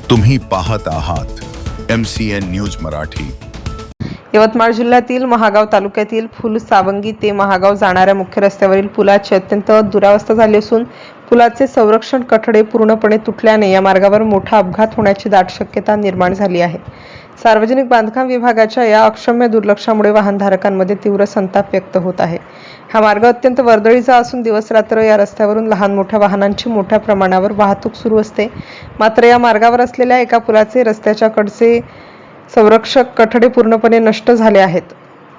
तुम्ही पाहत आहात MCN न्यूज मराठी। यवतमाळ जिल्ह्यातील महागाव तालुक्यातील फुलसावंगी ते महागाव जाणाऱ्या मुख्य रस्त्यावरील पुलाची अत्यंत दुरावस्था झाली असून पुलाचे संरक्षण कठडे पूर्णपणे तुटल्याने या मार्गावर मोठा अपघात होण्याची दाट शक्यता निर्माण झाली आहे। सार्वजनिक बांधकाम विभागाच्या या अक्षम्य दुर्लक्षामुळे वाहनधारकांमध्ये तीव्र संताप व्यक्त होत आहे। हा मार्ग अत्यंत वर्दळीचा असून दिवस रात्र या रस्त्यावरून लहान मोठ्या वाहनांची मोठ्या प्रमाणावर वाहतूक सुरू असते। मात्र या मार्गावर असलेल्या एका पुलाचे रस्त्याच्या कडचे संरक्षक कठडे पूर्णपणे नष्ट झाले आहेत।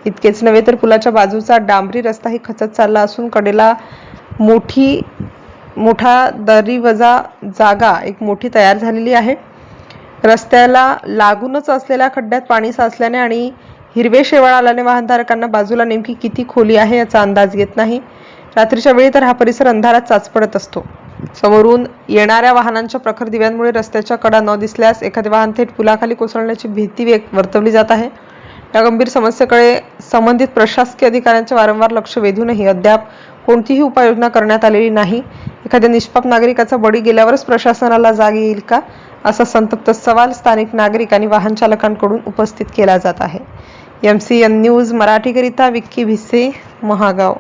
इतकेच नव्हे तर पुलाच्या बाजूचा डांबरी रस्ताही खचत चालला असून कडेला मोठा दरीवजा जागा एक मोठी तयार झालेली आहे। रस्त्याला लागूनच असलेल्या खड्ड्यात पाणी साचल्याने आणि हिरवे शेवाळ आल्याने वाहनधारकांना बाजूला नेमकी किती खोली आहे याचा अंदाज येत नाही। रात्रीच्या वेळी तर हा परिसर अंधारात चाचपडत असतो। समोरून येणाऱ्या वाहनांच्या प्रखर दिव्यांमुळे रस्त्याच्या कडा न दिसल्यास एखादे वाहन थेट पुलाखाली कोसळण्याची भीती वर्तवली जात आहे। या गंभीर समस्येकडे संबंधित प्रशासकीय अधिकाऱ्यांचे वारंवार लक्ष वेधूनही अद्याप कोणतीही उपाययोजना करण्यात आलेली नाही। एखाद्या निष्पाप नागरिकाचा बळी गेल्यावरच प्रशासनाला जाग येईल का, असा संतप्त सवाल स्थानिक नागरिक आणि वाहन चालकांकडून उपस्थित केला जात आहे। MCN न्यूज मराठीकरिता विक्की भिसे, महागाव।